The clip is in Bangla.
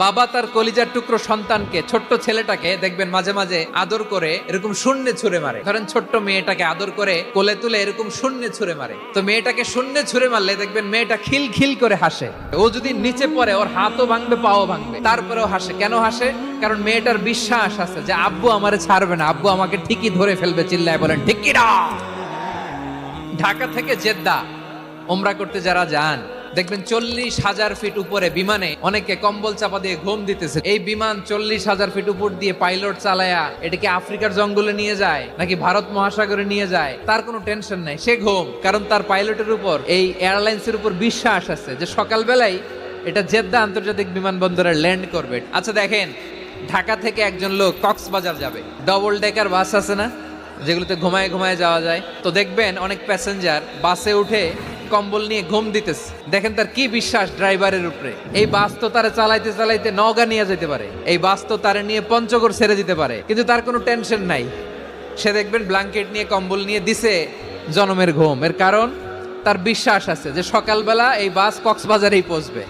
বাবা তার কলিজার টুকরো সন্তানকে, ছোট্ট ছেলেটাকে দেখবেন মাঝে মাঝে আদর করে এরকম শূন্যে ছুঁড়ে মারে। ধরেন ছোট্ট মেয়েটাকে আদর করে কোলে তুলে এরকম শূন্যে ছুঁড়ে মারে, তো মেয়েটাকে শূন্যে ছুঁড়ে মারলে দেখবেন মেয়েটা খিল খিল করে হাসে। ও যদি নিচে পড়ে ওর হাতও ভাঙবে, পাও ভাঙবে, তারপরেও হাসে। কেন হাসে? কারণ মেয়েটার বিশ্বাস আছে যে আব্বু আমারে ছাড়বে না, আব্বু আমাকে ঠিকই ধরে ফেলবে। চিল্লায় বলেন ঠিক কি না? ঢাকা থেকে জেদ্দা ওমরা করতে যারা যান দেখবেন 40,000 ফিট উপরে বিমানে অনেকে কম্বল চাপা দিয়ে ঘুম দিতেছে। এই বিমান 40,000 ফিট উপর দিয়ে পাইলট চালায়া এটাকে আফ্রিকার জঙ্গলে নিয়ে যায় নাকি ভারত মহাসাগরে নিয়ে যায় তার কোনো টেনশন নাই, সে ঘুম। কারণ তার পাইলটের উপর, এই এয়ারলাইন্সের উপর বিশ্বাস আছে যে সকালবেলায় এটা জেদ্দা আন্তর্জাতিক বিমানবন্দরে ল্যান্ড করবে। আচ্ছা দেখেন, ঢাকা থেকে একজন লোক কক্সবাজার যাবে, ডবল ডেকার বাস আছে না যেগুলোতে ঘুমায় ঘুমায় যাওয়া যায়, তো দেখবেন অনেক প্যাসেঞ্জার বাসে উঠে কম্বল নিয়ে ঘুম দিতেছে। দেখেন তার কি বিশ্বাস ড্রাইভারের উপরে। এই বাস তো তারা চালাইতে চালাইতে নওগাঁ নিয়ে যেতে পারে, এই বাস তো তারা নিয়ে পঞ্চগড় ছেড়ে দিতে পারে, কিন্তু তার কোনো টেনশন নাই। সে দেখবেন ব্ল্যাঙ্কেট নিয়ে কম্বল নিয়ে দিছে জনমের ঘুম। এর কারণ তার বিশ্বাস আছে যে সকালবেলা এই বাস কক্সবাজারেই পৌঁছবে।